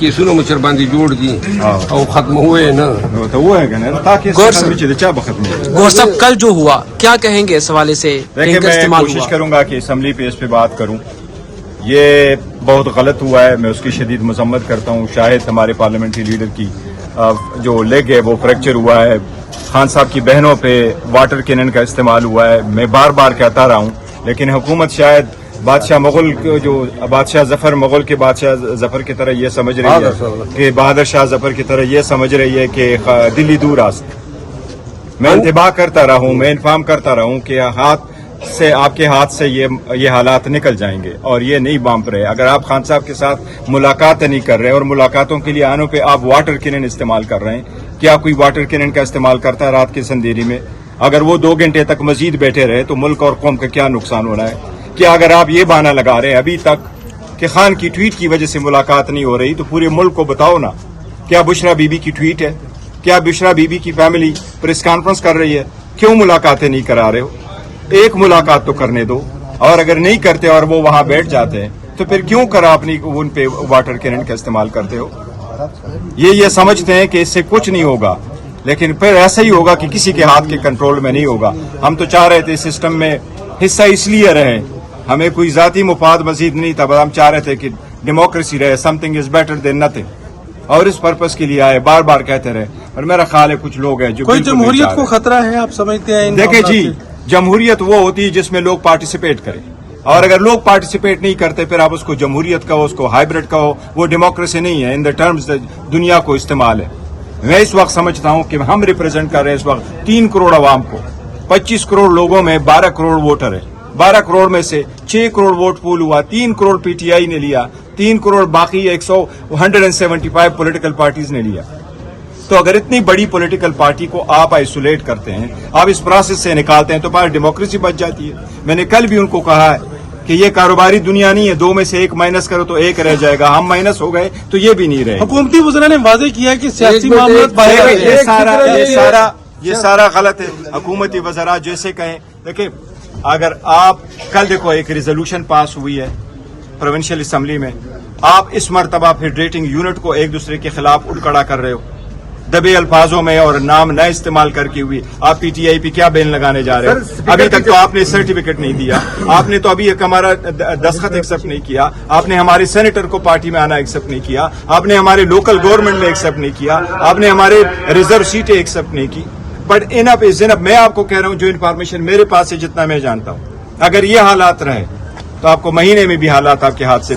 کیسونو مچھر باندھی جوڑ دی اور ختم ہوئے نا تو وہ ہے نا تاکہ ختم گور صاحب کل جو ہوا کیا کہیں گے اس حوالے سے؟ دیکھیں میں کوشش کروں گا کہ اسمبلی پہ اس پہ بات کروں. یہ بہت غلط ہوا ہے, میں اس کی شدید مذمت کرتا ہوں. شاید ہمارے پارلیمنٹری لیڈر کی جو لیگ ہے وہ فریکچر ہوا ہے. خان صاحب کی بہنوں پہ واٹر کینن کا استعمال ہوا ہے. میں بار بار کہتا رہا ہوں, لیکن حکومت شاید بادشاہ مغل جو بادشاہ ظفر مغل کے بادشاہ ظفر کی طرح یہ سمجھ رہی ہے کہ بہادر شاہ ظفر کی طرح یہ سمجھ رہی ہے کہ دلی دور راست. میں انتباہ کرتا رہا ہوں, میں انفارم کرتا رہا ہوں کہ آپ کے ہاتھ سے یہ حالات نکل جائیں گے اور یہ نہیں بانپ رہے. اگر آپ خان صاحب کے ساتھ ملاقات نہیں کر رہے اور ملاقاتوں کے لیے آنوں پہ آپ واٹر کینن استعمال کر رہے ہیں, کیا کوئی واٹر کینن کا استعمال کرتا ہے رات کی اندھیری میں؟ اگر وہ 2 گھنٹے تک مزید بیٹھے رہے تو ملک اور قوم کا کیا نقصان ہو رہا ہے؟ کیا اگر آپ یہ بہانہ لگا رہے ہیں ابھی تک کہ خان کی ٹویٹ کی وجہ سے ملاقات نہیں ہو رہی, تو پورے ملک کو بتاؤ نا, کیا بشرا بی بی کی ٹویٹ ہے؟ کیا بشرا بی بی کی فیملی پریس کانفرنس کر رہی ہے؟ کیوں ملاقاتیں نہیں کرا رہے ہو؟ ایک ملاقات تو کرنے دو. اور اگر نہیں کرتے اور وہ وہاں بیٹھ جاتے ہیں تو پھر کیوں کر اپنی ان پہ واٹر کینن کا استعمال کرتے ہو؟ یہ سمجھتے ہیں کہ اس سے کچھ نہیں ہوگا, لیکن پھر ایسا ہی ہوگا کہ کسی کے ہاتھ کے کنٹرول میں نہیں ہوگا. ہم تو چاہ رہے تھے سسٹم میں حصہ اس لیے رہیں, ہمیں کوئی ذاتی مفاد مزید نہیں تھا, بس ہم چاہ رہے تھے کہ ڈیموکریسی رہے, some thing is better than nothing, اور اس پرپز کے لیے آئے, بار بار کہتے رہے. اور میرا خیال ہے کچھ لوگ ہیں جو کوئی جمہوریت کو خطرہ ہے آپ سمجھتے ہیں؟ دیکھیں جی, جمہوریت وہ ہوتی ہے جس میں لوگ پارٹیسپیٹ کریں, اور اگر لوگ پارٹیسپیٹ نہیں کرتے پھر آپ اس کو جمہوریت کہو, اس کو ہائیبرڈ کہو, وہ ڈیموکریسی نہیں ہے. ان دا ٹرمز دنیا کو استعمال ہے. میں اس وقت سمجھتا ہوں کہ ہم ریپرزینٹ کر رہے ہیں اس وقت 3 کروڑ عوام کو. 25 کروڑ لوگوں میں 12 کروڑ ووٹر ہے. 12 کروڑ میں سے 6 کروڑ ووٹ پول ہوا, 3 کروڑ پی ٹی آئی نے لیا, 3 کروڑ باقی 175 پولیٹیکل پارٹیز نے لیا. تو اگر اتنی بڑی پولیٹیکل پارٹی کو آپ آئسولیٹ کرتے ہیں, آپ اس پروسیس سے نکالتے ہیں, تو ہماری ڈیموکریسی بچ جاتی ہے. میں نے کل بھی ان کو کہا ہے کہ یہ کاروباری دنیا نہیں ہے, 2 میں سے 1 مائنس کرو تو 1 رہ جائے گا. ہم مائنس ہو گئے تو یہ بھی نہیں رہے. حکومتی وزراء نے واضح کیا کہ سیاسی معاملات یہ سارا غلط ہے. حکومتی وزراء جیسے کہیں, دیکھیں اگر آپ کل دیکھو ایک ریزولوشن پاس ہوئی ہے پروونشل اسمبلی میں, آپ اس مرتبہ فیڈریٹنگ یونٹ کو ایک دوسرے کے خلاف اٹھ کھڑا کر رہے ہو, دبے الفاظوں میں اور نام نہ استعمال کر کے ہوئی. آپ پی ٹی آئی پہ کیا بین لگانے جا رہے ہو؟ ابھی تک تو آپ نے سرٹیفکیٹ نہیں دیا, آپ نے تو ابھی ایک ہمارا دستخط ایکسپٹ نہیں کیا, آپ نے ہمارے سینیٹر کو پارٹی میں آنا ایکسپٹ نہیں کیا, آپ نے ہمارے لوکل گورنمنٹ میں ایکسپٹ نہیں کیا, آپ نے ہمارے ریزرو سیٹیں ایکسپٹ نہیں کی. بٹ انف از انف. میں آپ کو کہہ رہا ہوں جو انفارمیشن میرے پاس ہے, جتنا میں جانتا ہوں, اگر یہ حالات رہے تو آپ کو مہینے میں بھی حالات آپ کے ہاتھ سے